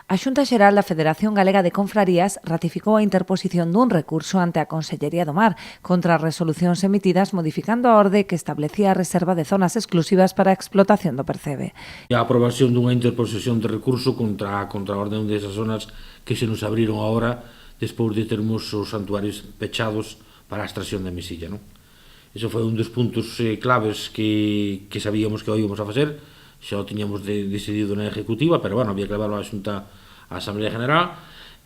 A Xunta Xeral da Federación Galega de Confrarías ratificou a interposición dun recurso ante a Consellería do Mar contra as resolucións emitidas modificando a orde que establecía a reserva de zonas exclusivas para a explotación do percebe. A aprobación dunha interposición de recurso contra a orde desas zonas que se nos abriron agora despois de termos os santuarios pechados para a extracción de mesilla, non? Iso foi un dos puntos claves que sabíamos que o íbamos a facer, xa o tiñamos decidido na Ejecutiva, pero bueno, había que levarlo a Xunta á Asamblea General,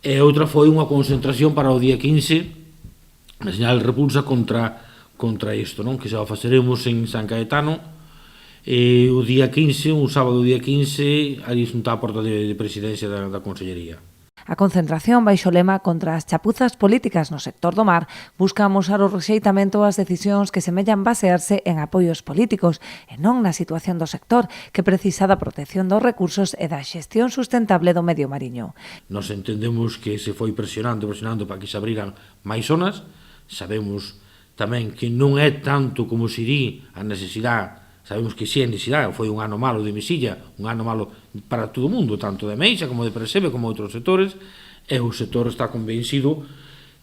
e outra foi unha concentración para o día 15, a señal de repulsa contra isto, non? Que xa o faceremos en San Caetano, e o día 15, un sábado día 15, ali xunta a porta de presidencia da Consellería. A concentración baixo o lema contra as chapuzas políticas no sector do mar busca amosar o rexeitamento ás decisións que semellan basearse en apoios políticos e non na situación do sector que precisa da protección dos recursos e da xestión sustentable do medio mariño. Nos entendemos que se foi presionando para que se abriran máis zonas. Sabemos tamén que non é tanto como se di a necesidade. Sabemos que si é necesidade, foi un ano malo de mesilla, un ano malo para todo o mundo, tanto de meixa como de percebe, como outros sectores, e o sector está convencido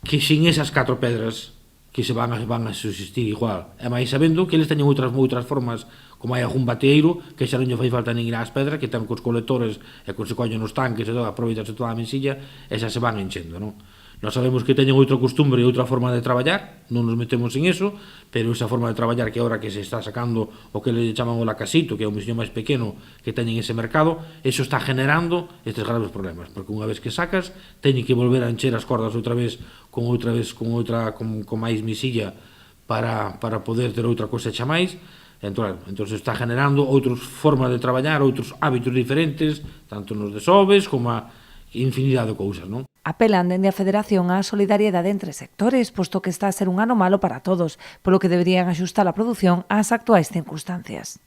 que sin esas 4 pedras que se van a subsistir igual, e máis sabendo que eles teñen outras formas, como hai algún bateeiro, que xa non lle fai falta nin ir ás pedras, que ten cos colectores e cos se collen nos tanques e todo, aproveitase toda a mesilla, e xa se van enchendo, non? Nós sabemos que teñen outra costumbre e outra forma de traballar, non nos metemos en eso, pero esa forma de traballar que agora que se está sacando o que le chaman o lacasito, que é un misión máis pequeno que teñen ese mercado, eso está generando estes graves problemas, porque unha vez que sacas, teñen que volver a encher as cordas outra vez con máis misilla para poder ter outra cosecha máis. Entón, está generando outras formas de traballar, outros hábitos diferentes, tanto nos desoves como a infinidade de cousas, non? Apelan dende a Federación á solidariedade entre sectores, posto que está a ser un ano malo para todos, polo que deberían axustar a produción ás actuais circunstancias.